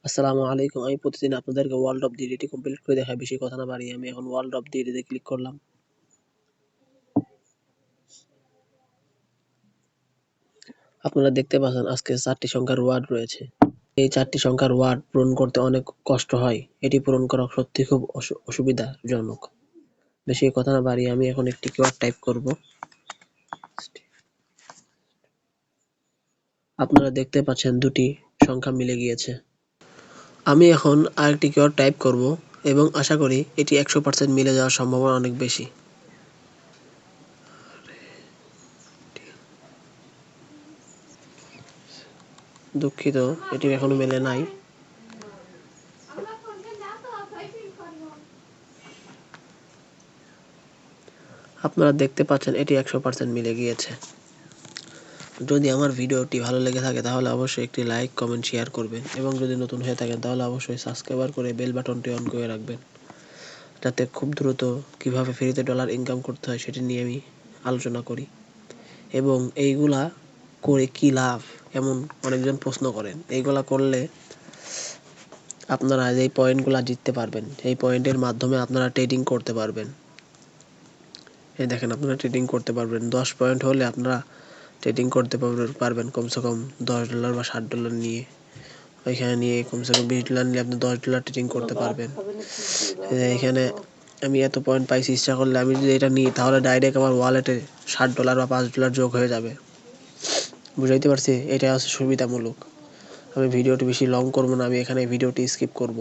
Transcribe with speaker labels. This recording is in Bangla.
Speaker 1: আসসালামু আলাইকুম। আমি প্রতিদিন আপনাদেরকে ওয়ার্ল্ড অফ ডিডিটি কমপ্লিট করে দেখাই। বেশি কথা না বাড়িয়ে আমি এখন ওয়ার্ল্ড অফ ডিডিতে ক্লিক করলাম। আপনারা দেখতে পাচ্ছেন আজকে 4টি সংখ্যার ওয়ার্ড রয়েছে। এই 4টি সংখ্যার ওয়ার্ড পূরণ করতে অনেক কষ্ট হয়। এটি পূরণ করা সত্যি খুব অসুবিধাজনক। বেশি কথা না বাড়িয়ে আমি এখন একটি কিওয়ার্ড টাইপ করব। আপনারা দেখতে পাচ্ছেন 2টি সংখ্যা মিলে গিয়েছে। আমি এখন আরেকটি কিওয়ার্ড টাইপ করব এবং আশা করি এটি 100% মিলে যাওয়ার সম্ভাবনা অনেক বেশি। দুঃখিত, এটি এখনো মেলে নাই। আপনারা দেখতে পাচ্ছেন এটি 100% মিলে গিয়েছে। যদি আমার ভিডিওটি ভালো লেগে থাকে তাহলে অবশ্যই একটি লাইক, কমেন্ট, শেয়ার করবেন এবং যদি নতুন হয়ে থাকেন তাহলে অবশ্যই সাবস্ক্রাইব করে বেল বাটনটি অন করে রাখবেন, যাতে খুব দ্রুত কিভাবে ফ্রিতে ডলার ইনকাম করতে হয় সেটি নিয়ে আমি আলোচনা করি। এবং এইগুলা করে কি লাভ, এমন অনেকজন প্রশ্ন করেন। এইগুলা করলে আপনারা এই পয়েন্টগুলা জিততে পারবেন। এই পয়েন্টের মাধ্যমে আপনারা ট্রেডিং করতে পারবেন। এই দেখেন, আপনারা ট্রেডিং করতে পারবেন। 10 পয়েন্ট হলে আপনারা ট্রেডিং করতে পারবেন কমসে কম $10 বা $60 নিয়ে। ওইখানে নিয়ে কমসে কম $20 নিলে আপনি $10 ট্রেডিং করতে পারবেন। এখানে আমি এত পয়েন্ট পাইছি, ইচ্ছা করলে আমি যদি এটা নিই তাহলে ডাইরেক্ট আমার ওয়ালেটে $60 বা $5 যোগ হয়ে যাবে। বুঝাইতে পারছি? এটা হচ্ছে সুবিধামূলক। আমি ভিডিওটি বেশি লং করব না, আমি এখানে ভিডিওটি স্কিপ করব।